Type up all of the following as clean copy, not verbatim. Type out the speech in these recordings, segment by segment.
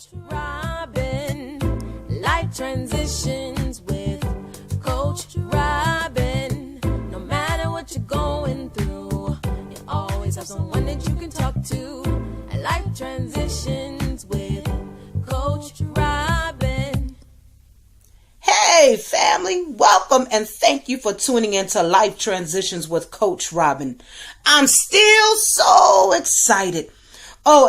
Coach Robin. Life transitions with Coach Robin. No matter what you're going through, you always have someone that you can talk to. Life transitions with Coach Robin. Hey family, welcome and thank you for tuning in to Life Transitions with Coach Robin. I'm still so excited.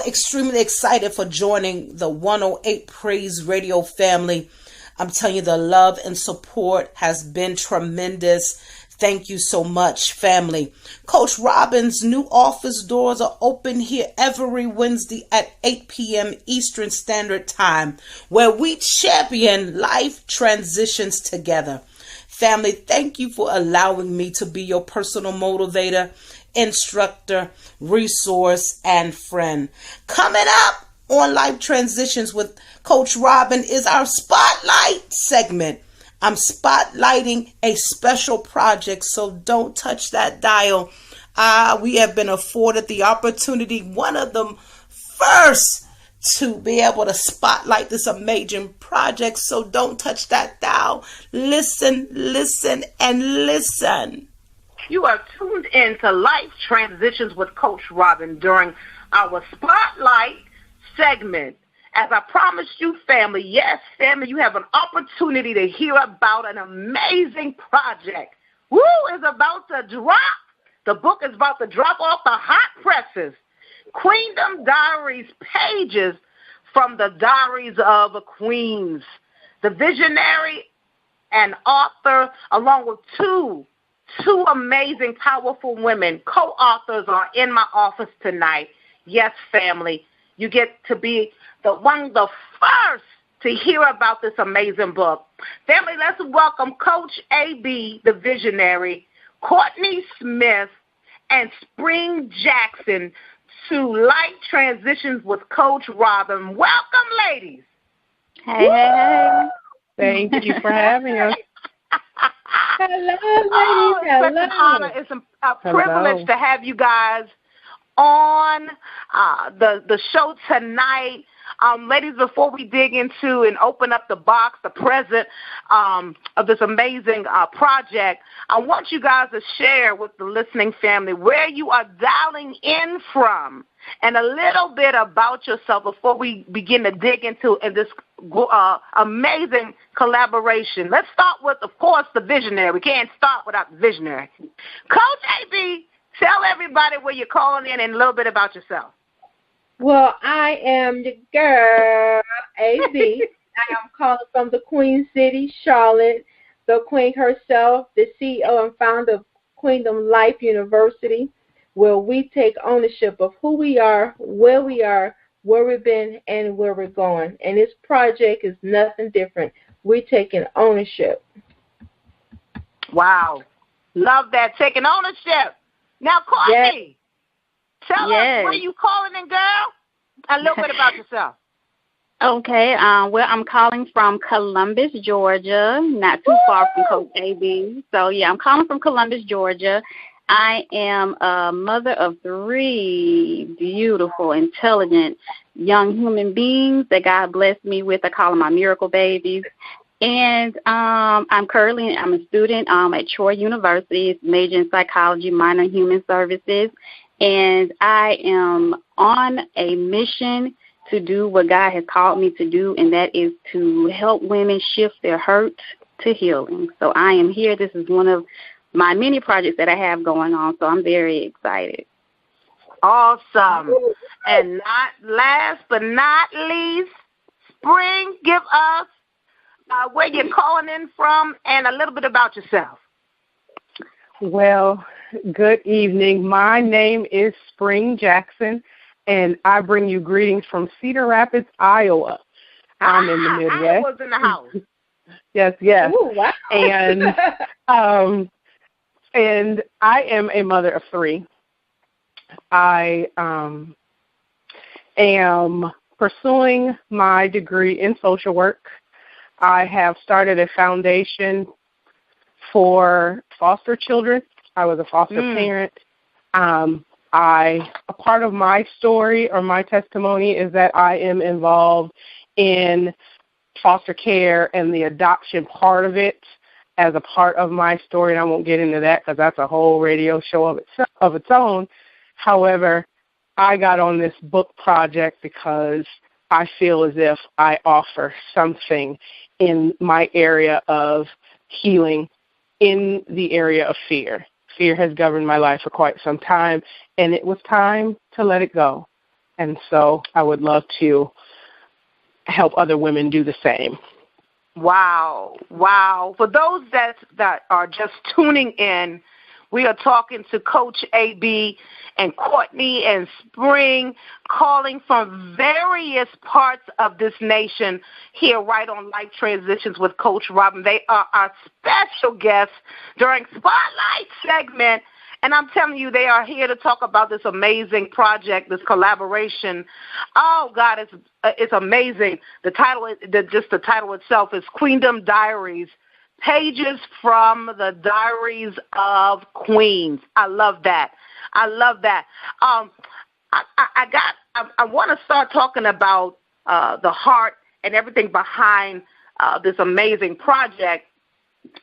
Extremely excited for joining the 108 Praise Radio family. I'm telling you, the love and support has been tremendous. Thank you so much, family. Coach Robin's new office doors are open here every Wednesday at 8 p.m. Eastern Standard Time, where we champion life transitions together. Family, thank you for allowing me to be your personal motivator, instructor, resource, and friend. Coming up on Life Transitions with Coach Robin is our Spotlight segment. I'm spotlighting a special project, so don't touch that dial. We have been afforded the opportunity, one of the first, to be able to spotlight this amazing project, so don't touch that dial. Listen, listen, and listen. You are tuned in to Life Transitions with Coach Robin during our Spotlight segment. As I promised you, family, yes, family, you have an opportunity to hear about an amazing project. Woo is about to drop. The book is about to drop off the hot presses. Queendom Diaries, pages from the Diaries of Queens. The visionary and author, along with two amazing, powerful women, co-authors, are in my office tonight. Yes, family, you get to be the first to hear about this amazing book. Family, let's welcome Coach A.B., the visionary, Courtney Smith, and Spring Jackson to Life Transitions with Coach Robin. Welcome, ladies. Hey. Thank you for having us. Hello, ladies. It's such an honor. It's a privilege to have you guys on the show tonight. Ladies, before we dig into and open up the box, the present of this amazing project, I want you guys to share with the listening family where you are dialing in from and a little bit about yourself before we begin to dig into this amazing collaboration. Let's start with, of course, the visionary. We can't start without the visionary. Coach A.B., tell everybody where you're calling in and a little bit about yourself. Well, I am the girl, A.B. I am calling from the Queen City, Charlotte, the queen herself, the CEO and founder of Queendom Life University, where we take ownership of who we are, where we've been, and where we're going. And this project is nothing different. We're taking ownership. Wow. Love that, taking ownership. Now, Courtney, tell us where you calling in, girl. A little bit about yourself. Okay. Well, I'm calling from Columbus, Georgia, not too far from Coach A.B. So, I'm calling from Columbus, Georgia. I am a mother of 3 beautiful, intelligent young human beings that God blessed me with. I call them my miracle babies. And I'm a student at Troy University, major in psychology, minor in human services. And I am on a mission to do what God has called me to do, and that is to help women shift their hurt to healing. So I am here. This is one of my many projects that I have going on, so I'm very excited. Awesome. And last but not least, Spring, give us where you're calling in from and a little bit about yourself. Well, good evening. My name is Spring Jackson, and I bring you greetings from Cedar Rapids, Iowa. I'm in the Midwest. Iowa's in the house. Yes. Ooh, wow. And I am a mother of 3. I am pursuing my degree in social work. I have started a foundation for foster children. I was a foster parent. A part of my story or my testimony is that I am involved in foster care and the adoption part of it as a part of my story, and I won't get into that because that's a whole radio show of its own. However, I got on this book project because I feel as if I offer something in my area of healing in the area of fear. Fear has governed my life for quite some time, and it was time to let it go. And so I would love to help other women do the same. Wow. For those that are just tuning in, we are talking to Coach AB and Courtney and Spring, calling from various parts of this nation here right on Life Transitions with Coach Robin. They are our special guests during Spotlight segment. And I'm telling you, they are here to talk about this amazing project, this collaboration. Oh, God, it's amazing. The title itself is Queendom Diaries, Pages from the Diaries of Queens. I love that. I want to start talking about the heart and everything behind this amazing project.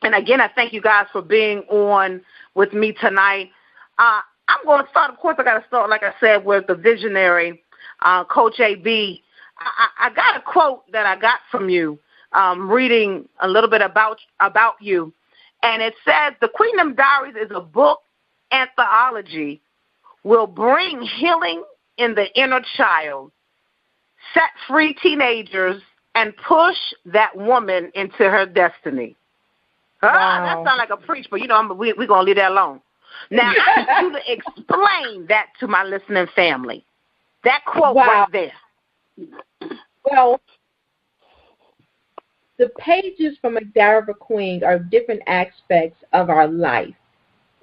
And again, I thank you guys for being on with me tonight. I'm going to start, of course, I got to start, like I said, with the visionary, Coach AB. I got a quote that I got from you, reading a little bit about you. And it says, the Queendom Diaries is a book anthology, will bring healing in the inner child, set free teenagers, and push that woman into her destiny. Wow. That sounds like a preach, but, we're going to leave that alone. Now, I want you to explain that to my listening family. That quote right there. Well, the pages from a Diary of a Queen are different aspects of our life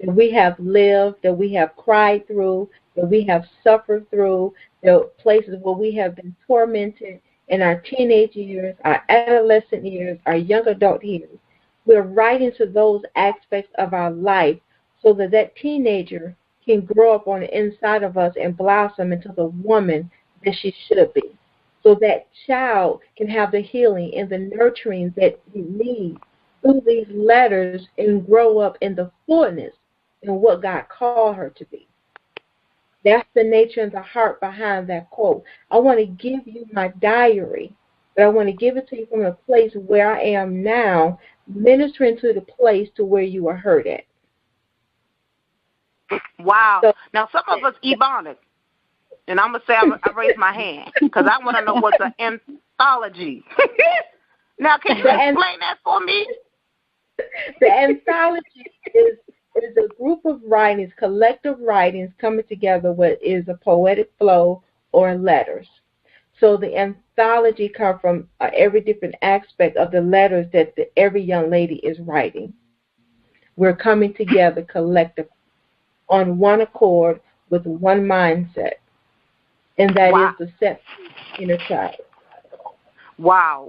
that we have lived, that we have cried through, that we have suffered through, the places where we have been tormented in our teenage years, our adolescent years, our young adult years. We're writing to those aspects of our life so that teenager can grow up on the inside of us and blossom into the woman that she should be. So that child can have the healing and the nurturing that he needs through these letters and grow up in the fullness in what God called her to be. That's the nature and the heart behind that quote. I want to give you my diary, but I want to give it to you from a place where I am now, ministering to the place to where you are hurt at. Wow. So, now, some of us Ebonic, and I'm going to say I raised my hand because I want to know what's an anthology. Now, can you explain that for me? The anthology is a group of writings, collective writings coming together what is a poetic flow or letters. So the anthology comes from every different aspect of the letters that every young lady is writing. We're coming together collectively on one accord with one mindset, and that is the set inner child. Wow.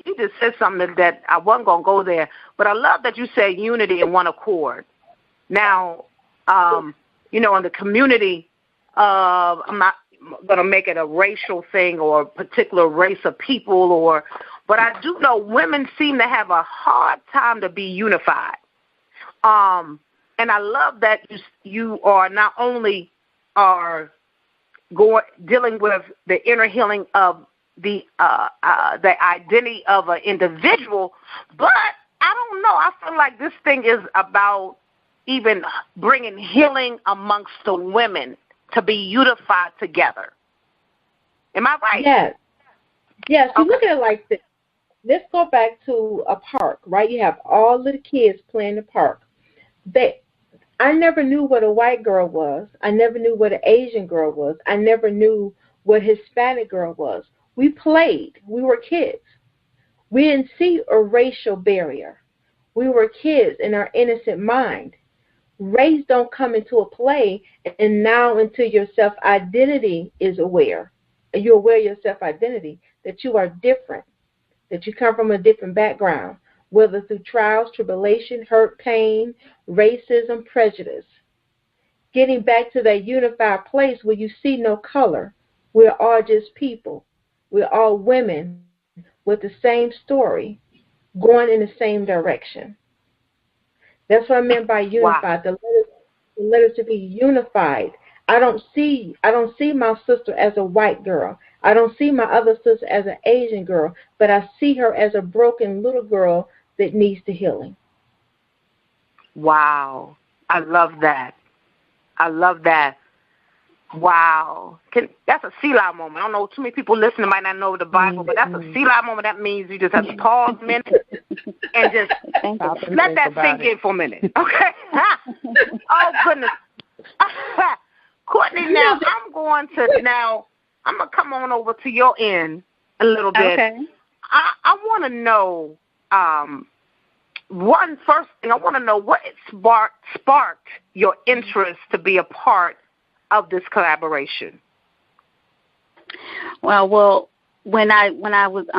You just said something that I wasn't going to go there, but I love that you said unity and one accord. Now, in the community, I'm not going to make it a racial thing or a particular race of people, but I do know women seem to have a hard time to be unified. And I love that you are not only dealing with the inner healing of the identity of an individual, but I don't know. I feel like this thing is about even bringing healing amongst the women to be unified together. Am I right? Yes. Yes. Okay. You look at it like this. Let's go back to a park, right? You have all the kids playing in the park. I never knew what a white girl was. I never knew what an Asian girl was. I never knew what Hispanic girl was. We played. We were kids. We didn't see a racial barrier. We were kids in our innocent mind. Race don't come into a play and now until your self-identity is aware. And you're aware of your self-identity, that you are different, that you come from a different background, whether through trials, tribulation, hurt, pain, racism, prejudice. Getting back to that unified place where you see no color. We're all just people. We're all women with the same story, going in the same direction. That's what I meant by unified. Wow. The letters to be unified. I don't see my sister as a white girl. I don't see my other sister as an Asian girl, but I see her as a broken little girl that needs the healing. Wow. I love that. I love that. Wow. That's a Selah moment. I don't know, too many people listening might not know the Bible, but that's a Selah moment. That means you just have to pause a minute and just let that sink in for a minute. Okay? Oh, goodness. Courtney, now I'm going to come on over to your end a little bit. Okay. I want to know, first thing, I want to know what sparked your interest to be a part of this collaboration. Well, when I looked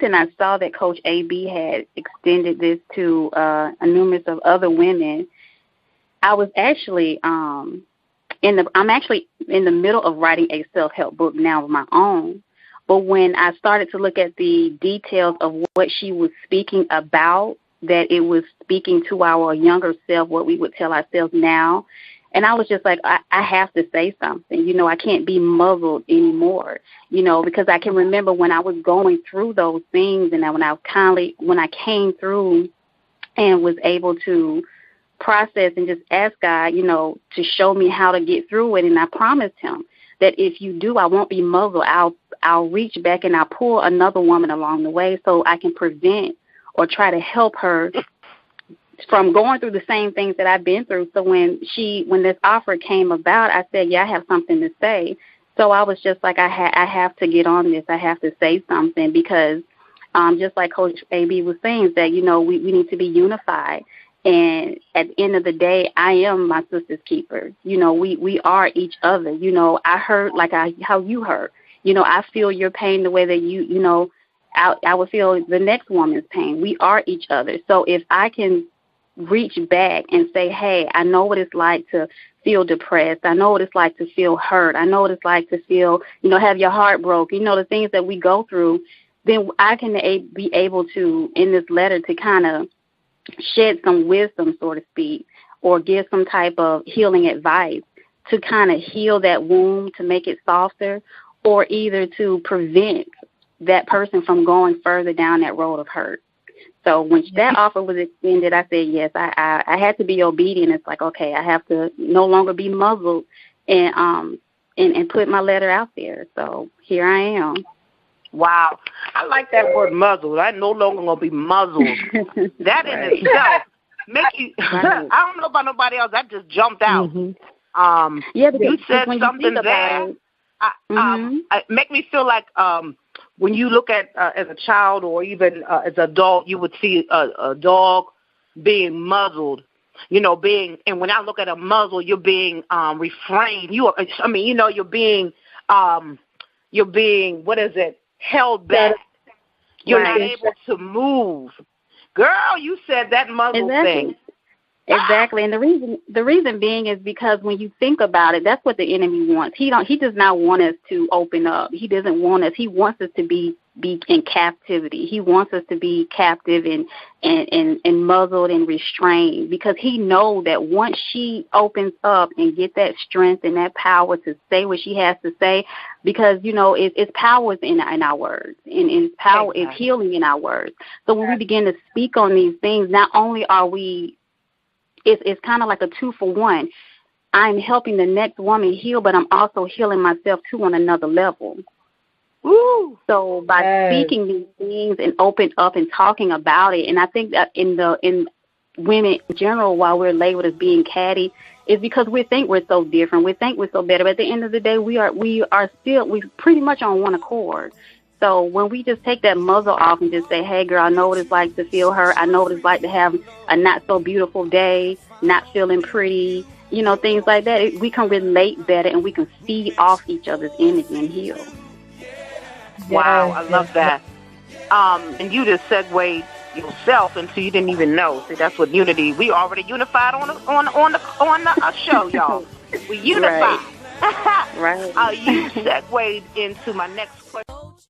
and I saw that Coach AB had extended this to a numerous of other women, I was actually I'm actually in the middle of writing a self-help book now of my own. But when I started to look at the details of what she was speaking about, that it was speaking to our younger self, what we would tell ourselves now. And I was just like, I have to say something. I can't be muzzled anymore, because I can remember when I was going through those things, and when I came through and was able to process and just ask God, to show me how to get through it. And I promised him that if you do, I won't be muzzled. I'll reach back and I'll pull another woman along the way so I can prevent or try to help her from going through the same things that I've been through. So when this offer came about, I said, I have something to say. So I was just like, I have to get on this. I have to say something because just like Coach AB was saying, that, we need to be unified. And at the end of the day, I am my sister's keeper. We are each other. I hurt like how you hurt. I feel your pain the way that I would feel the next woman's pain. We are each other. So if I can reach back and say, hey, I know what it's like to feel depressed. I know what it's like to feel hurt. I know what it's like to feel, have your heart broken, the things that we go through, then I can be able to, in this letter, to kind of shed some wisdom, so to speak, or give some type of healing advice to kind of heal that wound, to make it softer, or either to prevent that person from going further down that road of hurt. So when that offer was extended, I said yes. I had to be obedient. It's like, okay, I have to no longer be muzzled and put my letter out there. So here I am. Wow. I like that word muzzled. I'm no longer going to be muzzled. That in itself make you, I don't know about nobody else. That just jumped out. Mm-hmm. You said something there. It make me feel like when you look at as a child or even as an adult, you would see a dog being muzzled, and when I look at a muzzle, you're being refrained. You're being, what is it, held back. You're not able to move. Girl, you said that muzzle thing. Exactly, and the reason being is because when you think about it, that's what the enemy wants. He does not want us to open up. He doesn't want us. He wants us to be in captivity. He wants us to be captive and muzzled and restrained, because he knows that once she opens up and get that strength and that power to say what she has to say, because it's power in our words, and it's power is healing in our words. So when we begin to speak on these things, not only are we it's kind of like a 2-for-1. I'm helping the next woman heal, but I'm also healing myself too on another level. Ooh. So by speaking these things and open up and talking about it, and I think that in women in general, while we're labeled as being catty, is because we think we're so different. We think we're so better. But at the end of the day, we're pretty much on one accord. So when we just take that muzzle off and just say, hey, girl, I know what it's like to feel hurt. I know what it's like to have a not so beautiful day, not feeling pretty, things like that. We can relate better and we can feed off each other's energy and heal. Wow, I love that. And you just segued yourself into you didn't even know. See, that's what unity. We already unified on the show, y'all. We unified. Right. Right. You segued into my next question.